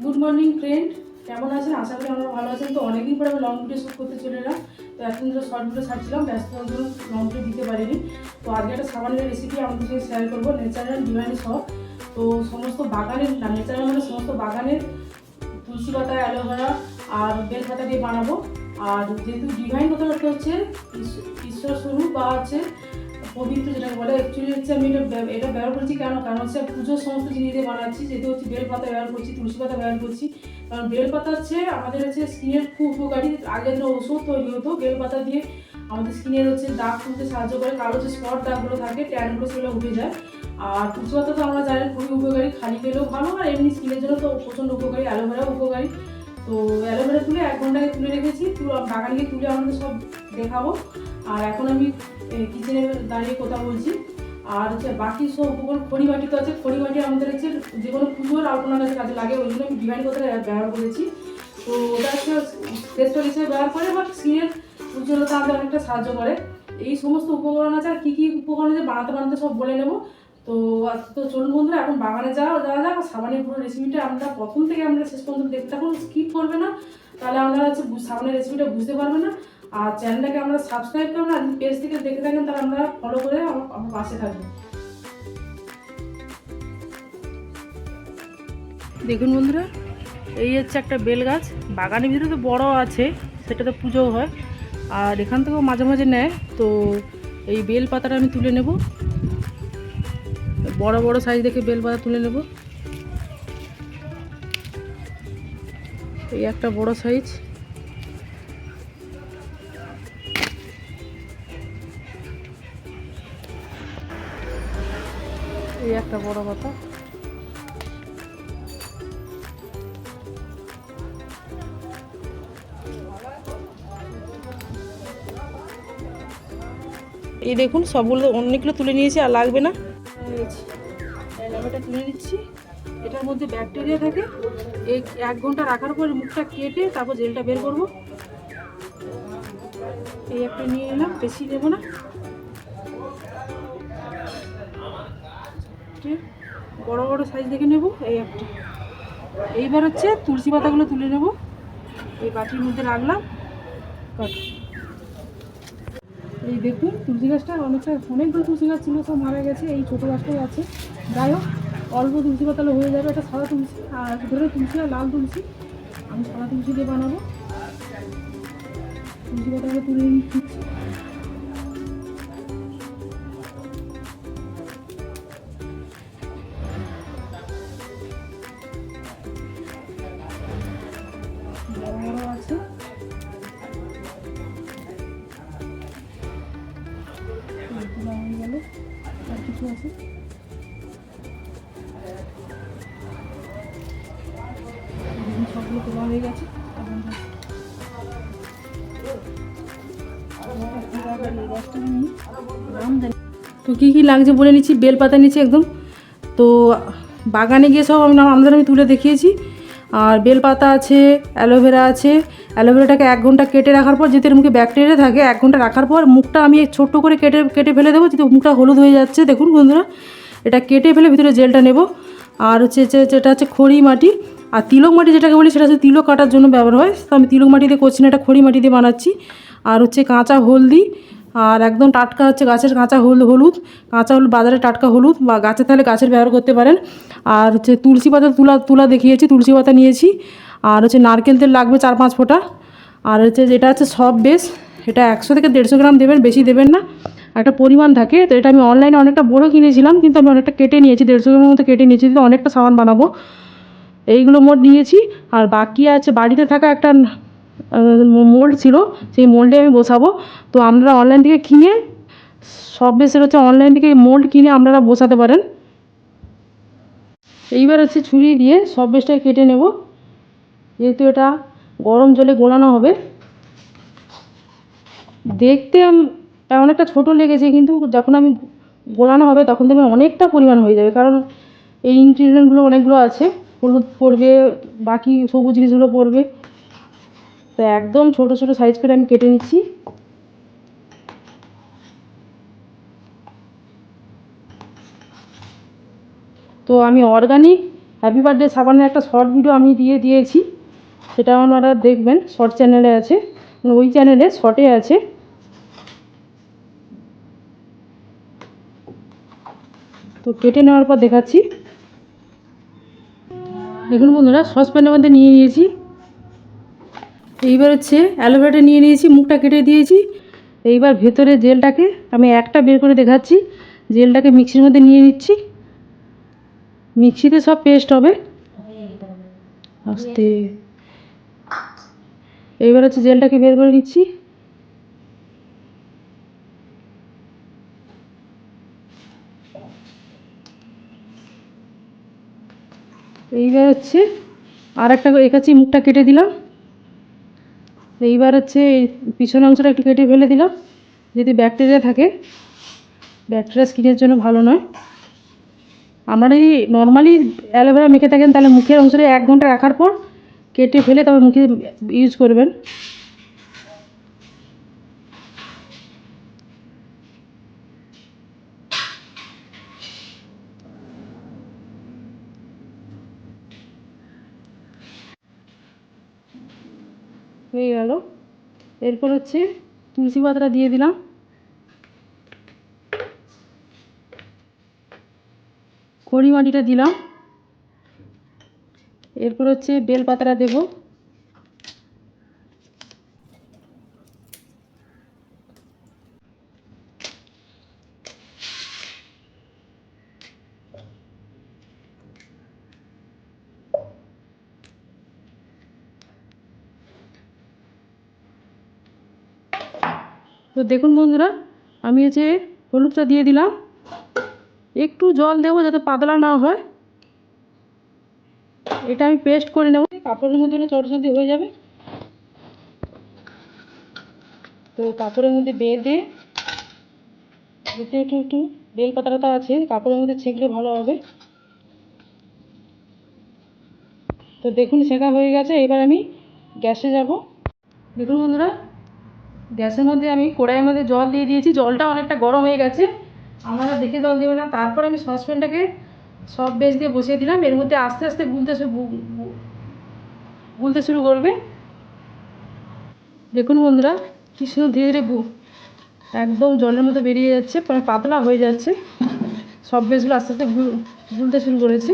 Good morning friend, কেমন আছেন? আশা করি আমরা ভালো আছেন। তো অনেকদিন পরে আমি লং ভিডিও শ্যুট করতে চলে এলাম। তো এতদিন ধরে শর্ট ভিডিও ছাড়ছিলাম, ব্যস্ততার জন্য লং ভিডিও দিতে পারিনি। তো আজকে একটা সাবানের রেসিপি আমাদের সঙ্গে শেয়ার করবো, ন্যাচারাল ডিভাইন সব। তো সমস্ত বাগানের ন্যাচারাল মানে সমস্ত বাগানের তুলসী পাতা, অ্যালোভেরা আর বেল পাতা দিয়ে বানাবো। আর যেহেতু ডিভাইন কথাটা হচ্ছে ঈশ্বর স্বরূপ বা হচ্ছে পবিত্র, যেটাকে বলে, অ্যাকচুয়ালি হচ্ছে আমি এটা ব্যবহার করছি কেন, কারণ হচ্ছে পুজোর সমস্ত জিনিস দিয়ে বানাচ্ছি। যেহেতু হচ্ছে বেল পাতা ব্যবহার করছি, তুলসী পাতা ব্যবহার করছি। কারণ বেল পাতা হচ্ছে আমাদের হচ্ছে স্কিনের খুব উপকারী। আগে যে ওষুধ তৈরি হতো, বেল পাতা দিয়ে আমাদের স্কিনের হচ্ছে দাগ তুলতে সাহায্য করে, কালো যে স্পট দাগগুলো থাকে, ট্যানগুলো, সেগুলো উঠে যায়। আর তুলসী পাতা তো আমরা জানি খুবই উপকারী, খালি খেলেও ভালো, আর এমনি স্কিনের জন্য তো প্রচণ্ড উপকারী। অ্যালোভেরাও উপকারী। তো অ্যালোভেরা তুলে 1 ঘন্টা আগে তুলে রেখেছি, বাগান গিয়ে তুলে আমাদের সব দেখাবো। আর এখন আমি কিচেনে দাঁড়িয়ে কথা বলছি। আর হচ্ছে বাকি সব উপকরণ, খড়ি মাটি তো আছে। খড়ি মাটি আমাদের হচ্ছে যে কোনো পুজোর আলপনার কাছে কাজে লাগে, ওই জন্য আমি ডিভাইন কথাটা ব্যবহার করেছি। তো ওটা হচ্ছে ফেস প্যাক হিসেবে ব্যবহার করে, বা স্কিনের উজ্জ্বলতা আমাদের অনেকটা সাহায্য করে। এই সমস্ত উপকরণ আছে। আর কী কী উপকরণ আছে বানাতে বানাতে সব বলে নেবো। তো তো চলুন বন্ধুরা, এখন বাগানে যাওয়া যাক। সাবানের পুরো রেসিপিটা আমরা প্রথম থেকে আমরা শেষ পর্যন্ত দেখতে থাকুন, স্কিপ করবে না, তাহলে আমরা হচ্ছে সাবানের রেসিপিটা বুঝতে পারবে না। আর চ্যানেলটাকে আমরা সাবস্ক্রাইব করবেন, আর যদি পেজ থেকে দেখে থাকেন তাহলে আমরা ফলো করে আমার পাশে থাকবেন। দেখুন বন্ধুরা, এই হচ্ছে একটা বেল গাছ। বাগানের ভিতরে তো বড় আছে, সেটাতে পুজো হয়, আর এখান থেকেও মাঝে মাঝে নেয়। তো এই বেল পাতাটা আমি তুলে নেব, বড় বড় সাইজ দেখে বেল পাতা তুলে নেব। এই একটা বড় সাইজ, এই একটা বড় পাতা। এই দেখুন, সবগুলো অনেকগুলো তুলে নিয়েছি, আর লাগবে না। এটা তুলে নিচ্ছি। এটার মধ্যে ব্যাকটেরিয়া থাকে। এই 1 ঘন্টা রাখার পর মুখটা কেটে তারপর জেলটা বের করব। এই একটা নিয়ে নিলাম, বেশি নেব না। বড় বড় সাইজ দেখে নেব, এই একটা। এইবার হচ্ছে তুলসী পাতাগুলো তুলে নেব, এই বাটির মধ্যে রাখলাম। এই দেখুন, তুলসী গাছটা অনেকগুলো তুলসী গাছ ছিল, সব মারা গেছে। এই ছোটো গাছটাই আছে। যাই হোক, অল্প তুলসী পাতালে হয়ে যাবে। এটা সাদা তুলসী, আর ধরে তুলসী আর লাল তুলসী। আমি সাদা তুলসী দিয়ে বানাবো। তুলসী পাতাগুলো তুলে নিচ্ছি। বড় বড় আছে, হয়ে গেল। আর কিছু আছে, সবগুলো তোলা হয়ে গেছে। তো কী কী লাগছে বলে নিচ্ছি। বেল পাতা নিচ্ছি একদম। তো বাগানে গিয়ে সব আমি তুলে দেখিয়েছি। আর বেল পাতা আছে, অ্যালোভেরা আছে। অ্যালোভেরাটাকে 1 ঘন্টা কেটে রাখার পর, যেহেতু এর মুখে ব্যাকটেরিয়া থাকে, 1 ঘন্টা রাখার পর মুখটা আমি ছোট্ট করে কেটে কেটে ফেলে দেবো, যেহেতু মুখটা হলুদ হয়ে যাচ্ছে। দেখুন বন্ধুরা, এটা কেটে ফেলে ভিতরে জেলটা নেব। আর হচ্ছে যেটা হচ্ছে খড়ি মাটি। আর তিলক মাটি যেটাকে বলি, সেটা হচ্ছে তিলক কাটার জন্য ব্যবহার হয়। তো আমি তিলক মাটি দিয়ে করছি না, এটা খড়ি মাটি দিয়ে বানাচ্ছি। আর হচ্ছে কাঁচা হলদি, আর একদম টাটকা হচ্ছে গাছের কাঁচা হলুদ। কাঁচা হলুদ, বাজারে টাটকা হলুদ, বা গাছে তাহলে গাছের ব্যবহার করতে পারেন। আর হচ্ছে তুলসী পাতা তুলা দেখিয়েছি, তুলসী পাতা নিয়েছি। আর হচ্ছে নারকেল তেল লাগবে 4-5 ফোঁটা। আর হচ্ছে যেটা হচ্ছে সব বেশ, এটা 100 থেকে 150 গ্রাম দেবেন, বেশি দেবেন না। একটা পরিমাণ থাকে। তো এটা আমি অনলাইনে অনেকটা বড় কিনেছিলাম, কিন্তু আমি অনেকটা কেটে নিয়েছি, 150 গ্রামের মতো কেটে নিয়েছি, তো অনেকটা সাবান বানাবো। এইগুলো মোট নিয়েছি। আর বাকি আছে বাড়িতে থাকা একটা মোল্ড ছিল, সেই মোল্ডে আমি বসাবো। তো আপনারা অনলাইন থেকে কিনে, সব বেশের হচ্ছে অনলাইন থেকে মোল্ড কিনে আপনারা বসাতে পারেন। এইবার হচ্ছে ছুরি দিয়ে সব বেশটাকে কেটে নেব, যেহেতু এটা গরম জলে গোলানো হবে। দেখতে অনেকটা ছোট লেগেছে, কিন্তু যখন আমি গোলানো হবে তখন দেখবেন অনেকটা পরিমাণ হয়ে যাবে, কারণ এই ইনগ্রিডিয়েন্টগুলো অনেকগুলো আছে। হলুদ পড়বে, বাকি সবুজ জিনিসগুলো পড়বে। তো একদম ছোট ছোট সাইজ করে আমি কেটে নিচ্ছি। তো আমি অর্গানিক হ্যাপি বার্থডে সাবানের একটা শর্ট ভিডিও আমি দিয়েছি, সেটা আপনারা দেখবেন, শর্ট চ্যানেলে আছে, ওই চ্যানেলে শর্টে আছে। তো কেটে নেওয়ার পর দেখাচ্ছি। দেখুন বন্ধুরা, সসপ্যানের মধ্যে নিয়ে নিয়েছি। এইবার হচ্ছে অ্যালোভেরাটা নিয়ে নিয়েছি, মুখটা কেটে দিয়েছি। এইবার ভেতরে জেলটাকে আমি একটা বের করে দেখাচ্ছি। জেলটাকে মিক্সির মধ্যে নিয়ে নিচ্ছি। মিক্সিতে সব পেস্ট হবে আস্তে। এইবার হচ্ছে জেলটাকে বের করে নিচ্ছি। এইবার হচ্ছে আর একটা একাচ্ছি, মুখটা কেটে দিলাম। এইবার হচ্ছে পিছনের অংশটা একটু কেটে ফেলে দিলাম, যদি ব্যাকটেরিয়া থাকে। ব্যাকটেরিয়া স্কিনের জন্য ভালো নয়। আপনারা যদি নর্মালি অ্যালোভেরা মেখে থাকেন তাহলে মুখের অংশটা 1 ঘন্টা রাখার পর কেটে ফেলে তবে মুখে ইউজ করবেন। হয়ে গেল। এরপর হচ্ছে তুলসী পাতাটা দিয়ে দিলাম। খড়ি মাটিটা দিলাম। এরপর হচ্ছে বেল পাতাটা দেবো। তো দেখুন বন্ধুরা, আমি হচ্ছে হলুদটা দিয়ে দিলাম। একটু জল দেবো যাতে পাতলা না হয়। এটা আমি পেস্ট করে নেব, কাপড়ের মধ্যে চটজলদি হয়ে যাবে। তো কাপড়ের মধ্যে বেঁধে একটু একটু বেল পাতাটা আছে, কাপড়ের মধ্যে ছেঁকলে ভালো হবে। তো দেখুন ছেঁকা হয়ে গেছে। এবার আমি গ্যাসে যাব। দেখুন বন্ধুরা, গ্যাসের মধ্যে আমি কড়াইয়ের মধ্যে জল দিয়ে দিয়েছি। জলটা অনেকটা গরম হয়ে গেছে, আপনারা দেখে জল দেবেন না। তারপর আমি সসপ্যানটাকে সব বেস দিয়ে বসিয়ে দিলাম। এর মধ্যে আস্তে আস্তে গুলতে শুরু করবে। দেখুন বন্ধুরা, কি সুন্দর ধীরে ধীরে একদম জলের মতো বেরিয়ে যাচ্ছে, পাতলা হয়ে যাচ্ছে। সব বেসগুলো আস্তে আস্তে গুলতে শুরু করেছে।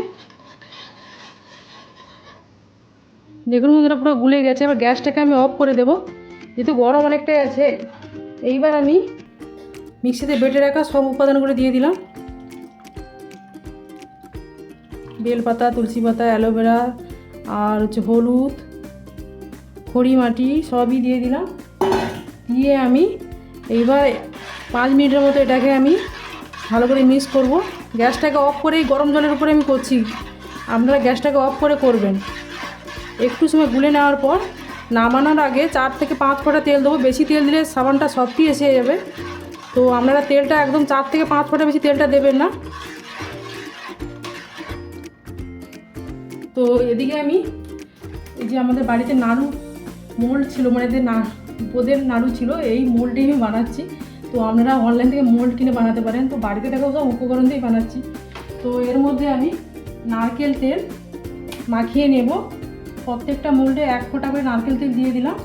দেখুন বন্ধুরা, পুরো গুলে গেছে। এবার গ্যাসটাকে আমি অফ করে দেবো, যেহেতু গরম অনেকটাই আছে। এইবার আমি মিক্সিতে বেটে রাখা সব উপাদানগুলো দিয়ে দিলাম। বেলপাতা, তুলসী পাতা, অ্যালোভেরা, আর হচ্ছে হলুদ, খড়ি মাটি সবই দিয়ে দিলাম। দিয়ে আমি এইবার 5 মিনিটের মতো এটাকে আমি ভালো করে মিক্স করব। গ্যাসটাকে অফ করেই গরম জলের উপরে আমি করছি, আপনারা গ্যাসটাকে অফ করে করবেন। একটু সময় গুলে নেওয়ার পর নামানোর আগে 4 থেকে 5 ফোঁটা তেল দেবো। বেশি তেল দিলে সাবানটা সফটই এসে যাবে। তো আপনারা তেলটা একদম 4 থেকে 5 ফোঁটা বেশি তেলটা দেবেন না। তো এদিকে আমি এই যে আমাদের বাড়িতে নাড়ু মোল্ড ছিল, মানে বোঁদের নাড়ু ছিল, এই মোল্ডেই আমি বানাচ্ছি। তো আপনারা অনলাইন থেকে মোল্ড কিনে বানাতে পারেন। তো বাড়িতে থাকা সব উপকরণ দিয়েই বানাচ্ছি। তো এর মধ্যে আমি নারকেল তেল মাখিয়ে নেব। প্রত্যেকটা মোল্ডে 1 ফোঁটা করে নারকেল তেল দিয়ে দিলাম।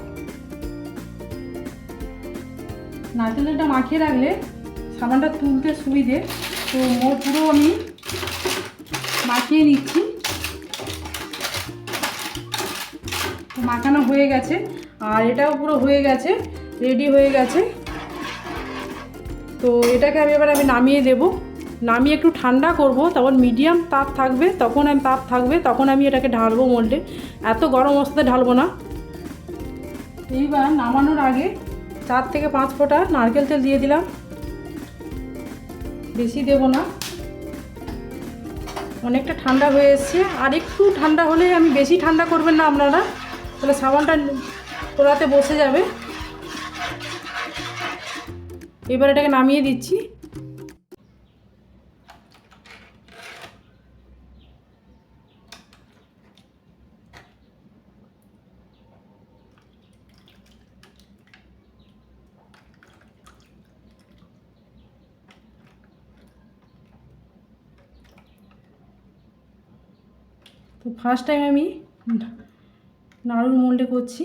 নারকেল তেলটা মাখিয়ে রাখলে সাবানটা তুলতে সুবিধে। তো পুরো আমি মাখিয়ে নিচ্ছি। মাখানো হয়ে গেছে, আর এটাও পুরো হয়ে গেছে, রেডি হয়ে গেছে। তো এটাকে আমি নামিয়ে দেব। নামিয়ে একটু ঠান্ডা করব, তখন মিডিয়াম তাপ থাকবে, তখন আমি এটাকে ঢালবো মোল্ডে। এত গরম অবস্থাতে ঢালবো না। এইবার নামানোর আগে 4 থেকে 5 ফোঁটা নারকেল তেল দিয়ে দিলাম, বেশি দেব না। অনেকটা ঠান্ডা হয়ে এসছে, আর একটু ঠান্ডা হলে, আমি বেশি ঠান্ডা করবেন না আপনারা, তাহলে সাবানটা পোড়াতে বসে যাবে। এবার এটাকে নামিয়ে দিচ্ছি। তো ফার্স্ট টাইম আমি নাড়ুর মোল্ডে করছি।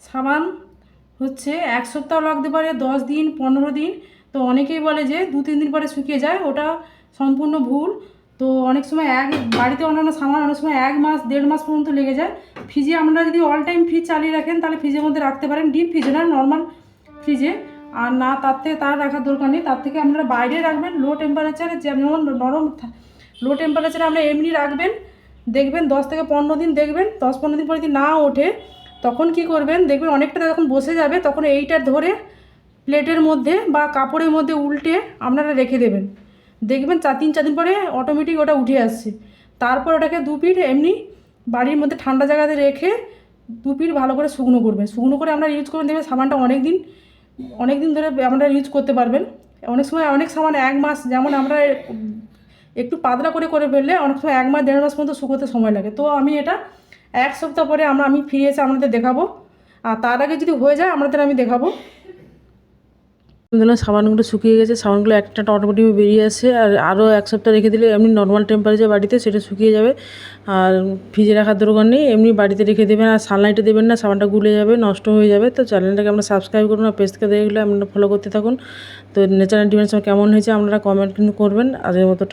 সাবান হচ্ছে 1 সপ্তাহ লাগতে পারে, 10 দিন, 15 দিন। তো অনেকেই বলে যে 2-3 দিন পরে শুকিয়ে যায়, ওটা সম্পূর্ণ ভুল। তো অনেক সময় বাড়িতে অন্যান্য সাবান অনেক সময় 1 মাস 1.5 মাস পর্যন্ত লেগে যায়। ফ্রিজে আপনারা যদি অল টাইম ফ্রিজ চালিয়ে রাখেন তাহলে ফ্রিজের মধ্যে রাখতে পারেন, ডিপ ফ্রিজে না, নর্মাল ফ্রিজে। আর না, তার রাখার দরকার নেই। তার থেকে আপনারা বাইরে রাখবেন লো টেম্পারেচারে, যেমন লো টেম্পারেচারে আমরা এমনি রাখবেন। দেখবেন 10 থেকে 15 দিন, দেখবেন 10-15 দিন পরে যদি না ওঠে তখন কি করবেন, দেখবেন অনেকটা যখন বসে যাবে তখন এইটার ধরে প্লেটের মধ্যে বা কাপড়ের মধ্যে উল্টে আপনারা রেখে দেবেন। দেখবেন 3-4 দিন পরে অটোমেটিক ওটা উঠে আসছে। তারপর ওটাকে 2 পিঠ এমনি বাড়ির মধ্যে ঠান্ডা জায়গাতে রেখে 2 পিঠ ভালো করে শুকনো করবেন। শুকনো করে আমরা ইউজ করবেন, দেখবেন সাবানটা অনেক দিন ধরে আমরা ইউজ করতে পারবেন। অনেক সময় অনেক সাবান 1 মাস, যেমন আমরা একটু পাতলা করে ফেললে অনেক সময় 1 মাস 1.5 মাস পর্যন্ত শুকোতে সময় লাগে। তো আমি এটা 1 সপ্তাহ পরে আমি ফিরে এসে আপনাদের দেখাবো, আর তার আগে যদি হয়ে যায় আপনাদের আমি দেখাবো। দেখলাম সাবানগুলো শুকিয়ে গেছে, সাবানগুলো একটা অটোমেটিক বেরিয়ে আসে। আর আরও 1 সপ্তাহ রেখে দিলে এমনি নর্মাল টেম্পারেচার বাড়িতে সেটা শুকিয়ে যাবে। আর ফ্রিজে রাখার দরকার নেই, এমনি বাড়িতে রেখে দেবেন। আর সানলাইটে দেবেন না, সাবানটা গুলে যাবে, নষ্ট হয়ে যাবে। তো চ্যানেলটাকে আপনারা সাবস্ক্রাইব করুন, আর পেজকে দেখলে আপনারা ফলো করতে থাকুন। তো ন্যাচারাল ডিমান্ড কেমন হয়েছে আপনারা কমেন্ট কিন্তু করবেন। আজকের মতো